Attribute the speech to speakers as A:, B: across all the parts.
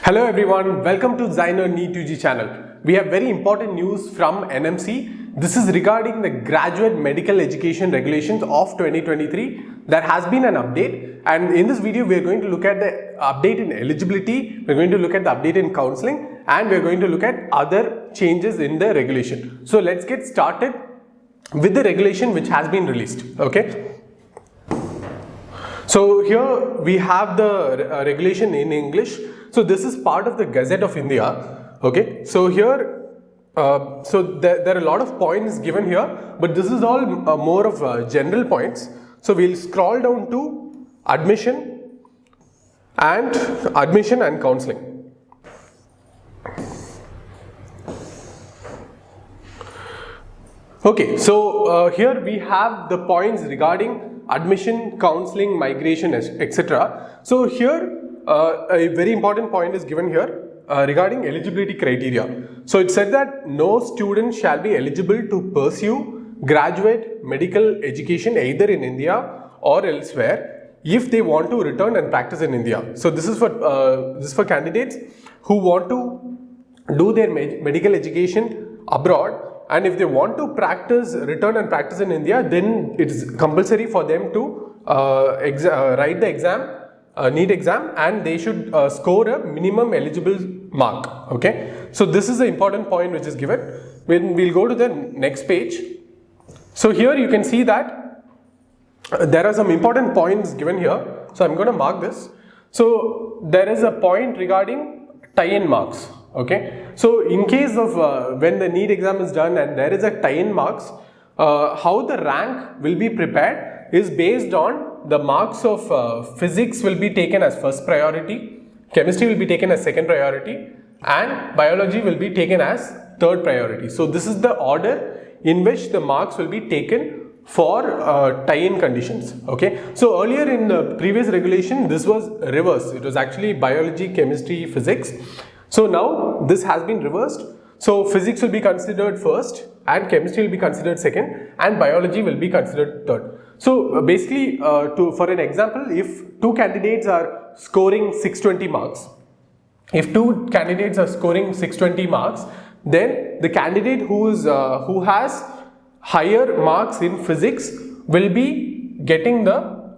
A: Hello everyone, welcome to ZyNerd NEET 2G channel. We have very important news from NMC. This is regarding the Graduate Medical Education Regulations of 2023. There has been an update, and in this video we are going to look at the update in eligibility, we are going to look at the update in counseling, and we are going to look at other changes in the regulation. So let's get started with the regulation which has been released. Okay. So here we have the regulation in English. So this is part of the Gazette of India. Okay. So here, there are a lot of points given here, but this is all more of general points. So we'll scroll down to admission and counseling. Okay. So here we have the points regarding admission, counseling, migration, etc. So here a very important point is given here regarding eligibility criteria. So it said that no student shall be eligible to pursue graduate medical education either in India or elsewhere if they want to return and practice in India. So this is for candidates who want to do their medical education abroad, and if they want to return and practice in India, then it is compulsory for them to write the exam, NEET exam, and they should score a minimum eligible mark. Okay. So this is the important point which is given. When we'll go to the next page. So here you can see that there are some important points given here. So I'm going to mark this. So there is a point regarding tie-in marks. Okay. So in case of when the NEET exam is done and there is a tie-in marks, how the rank will be prepared is based on the marks of physics will be taken as first priority, chemistry will be taken as second priority, and biology will be taken as third priority. So this is the order in which the marks will be taken for tie-in conditions. Okay. So earlier in the previous regulation, this was reversed. It was actually biology, chemistry, physics. So now this has been reversed. So physics will be considered first, and chemistry will be considered second, and biology will be considered third. So basically, for an example, if two candidates are scoring 620 marks, then the candidate who has higher marks in physics will be getting the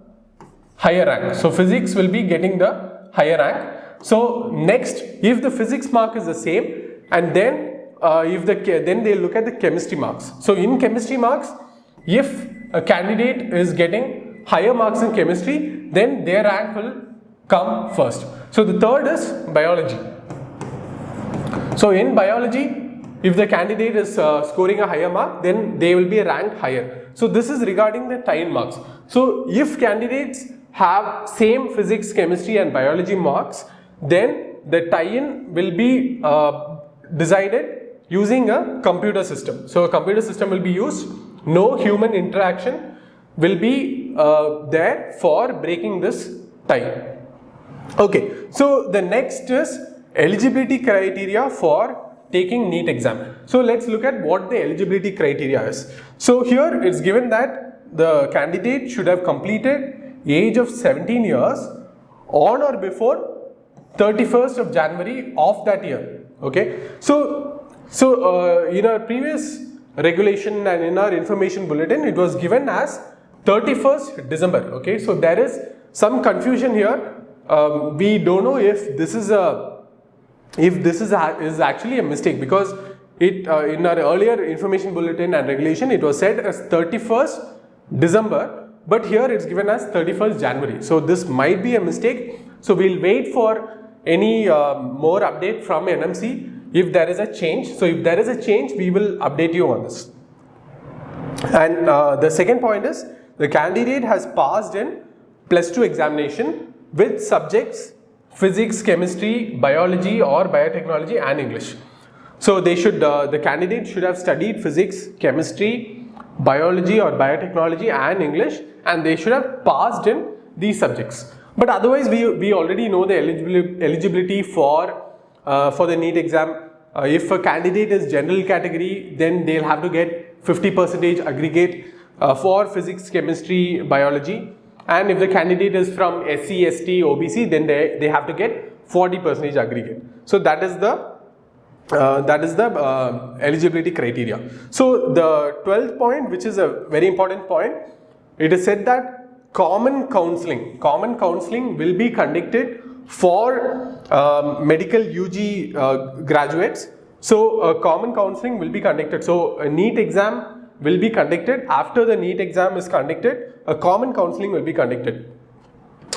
A: higher rank. So physics will be getting the higher rank. So next, if the physics mark is the same, and then then they look at the chemistry marks. So in chemistry marks, if a candidate is getting higher marks in chemistry, then their rank will come first. So the third is biology. So in biology, if the candidate is scoring a higher mark, then they will be ranked higher. So this is regarding the tie-in marks. So if candidates have same physics, chemistry and biology marks, then the tie-in will be decided using a computer system. So a computer system will be used. No human interaction will be there for breaking this tie. Okay. So the next is eligibility criteria for taking NEET exam. So let's look at what the eligibility criteria is. So here it's given that the candidate should have completed age of 17 years on or before 31st of January of that year. Okay. So in our previous regulation and in our information bulletin, it was given as 31st December. Okay. So there is some confusion here. We don't know if this is actually a mistake, because in our earlier information bulletin and regulation, it was said as 31st December, but here it's given as 31st January. So this might be a mistake. So we'll wait for any more update from NMC if there is a change. So if there is a change, we will update you on this. And the second point is the candidate has passed in +2 examination with subjects physics, chemistry, biology or biotechnology and English. So they should the candidate should have studied physics, chemistry, biology or biotechnology and English, and they should have passed in these subjects. But otherwise, we already know the eligibility for the NEET exam. If a candidate is general category, then they'll have to get 50% aggregate for physics, chemistry, biology. And if the candidate is from SC, ST, OBC, then they have to get 40% aggregate. So that is the eligibility criteria. So the 12th point, which is a very important point, it is said that common counseling will be conducted for medical UG graduates. So common counseling will be conducted. So a NEET exam will be conducted. After the NEET exam is conducted, a common counseling will be conducted.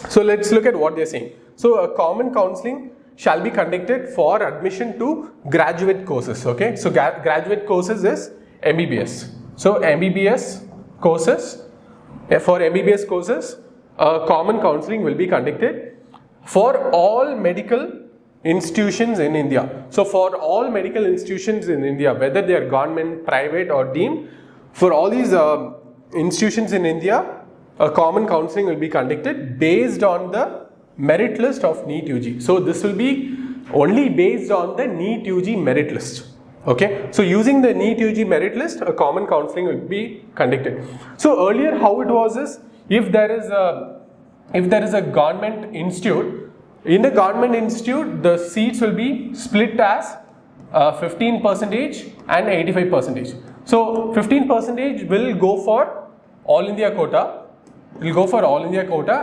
A: So let's look at what they are saying. So a common counseling shall be conducted for admission to graduate courses. Okay, so graduate courses is MBBS. So MBBS courses, for MBBS courses, common counseling will be conducted for all medical institutions in India. So for all medical institutions in India, whether they are government, private or deemed, for all these institutions in India, a common counseling will be conducted based on the merit list of NEET UG. So this will be only based on the NEET UG merit list. Okay, so using the NEET UG merit list, a common counseling will be conducted. So earlier how it was is, if there is a government institute, in the government institute the seats will be split as 15% and 85%. So 15% will go for all India quota,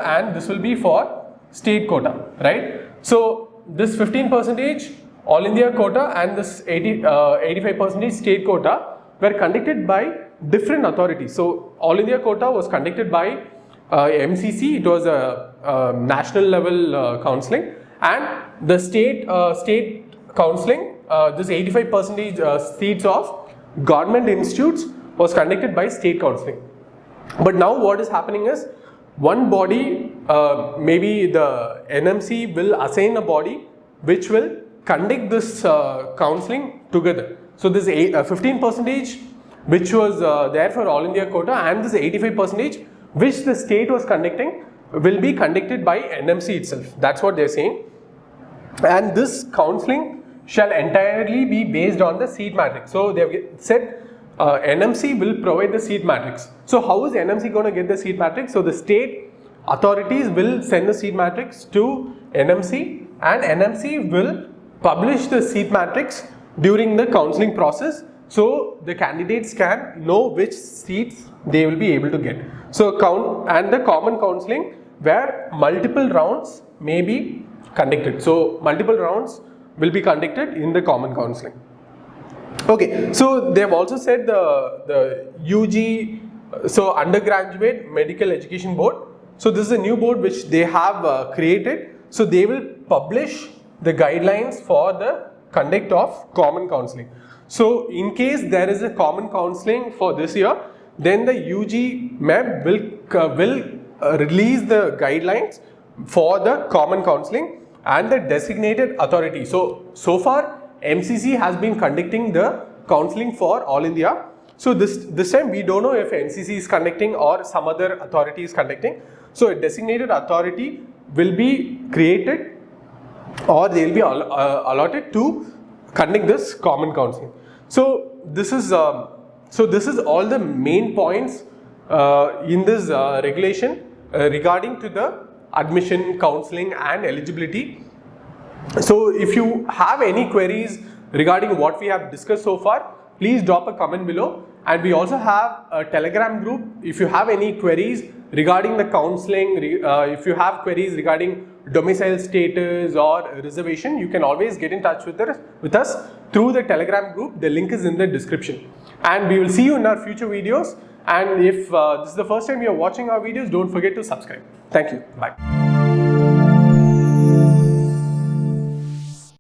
A: and this will be for state quota, right? So this 15% all India quota and this 85% state quota were conducted by different authorities. So all India quota was conducted by MCC, it was a national level counselling, and the state counselling, this 85% seats of government institutes was conducted by state counselling. But now what is happening is, one body, maybe the NMC will assign a body which will conduct this counselling together. So this 15% which was there for all India quota and this 85% which the state was conducting will be conducted by NMC itself. That's what they are saying. And this counselling shall entirely be based on the seat matrix. So they have said NMC will provide the seat matrix. So how is NMC going to get the seat matrix? So the state authorities will send the seat matrix to NMC, and NMC will publish the seat matrix during the counselling process, so the candidates can know which seats they will be able to get. So the common counselling where multiple rounds may be conducted. So multiple rounds will be conducted in the common counselling. Okay, so they have also said the UG, so undergraduate medical education board. So this is a new board which they have created. So they will publish the guidelines for the conduct of common counselling. So in case there is a common counselling for this year, then the UG MEB will release the guidelines for the common counselling and the designated authority. So far MCC has been conducting the counselling for all India. So this time we don't know if NCC is conducting or some other authority is conducting. So a designated authority will be created or they will be allotted to conduct this common counselling. So this is all the main points in this regulation regarding to the admission, counselling and eligibility. So if you have any queries regarding what we have discussed so far, please drop a comment below. And we also have a Telegram group. If you have any queries regarding the counselling, if you have queries regarding domicile status or reservation, you can always get in touch with us through the Telegram group. The link is in the description. And we will see you in our future videos. And if this is the first time you are watching our videos, don't forget to subscribe. Thank you. Bye.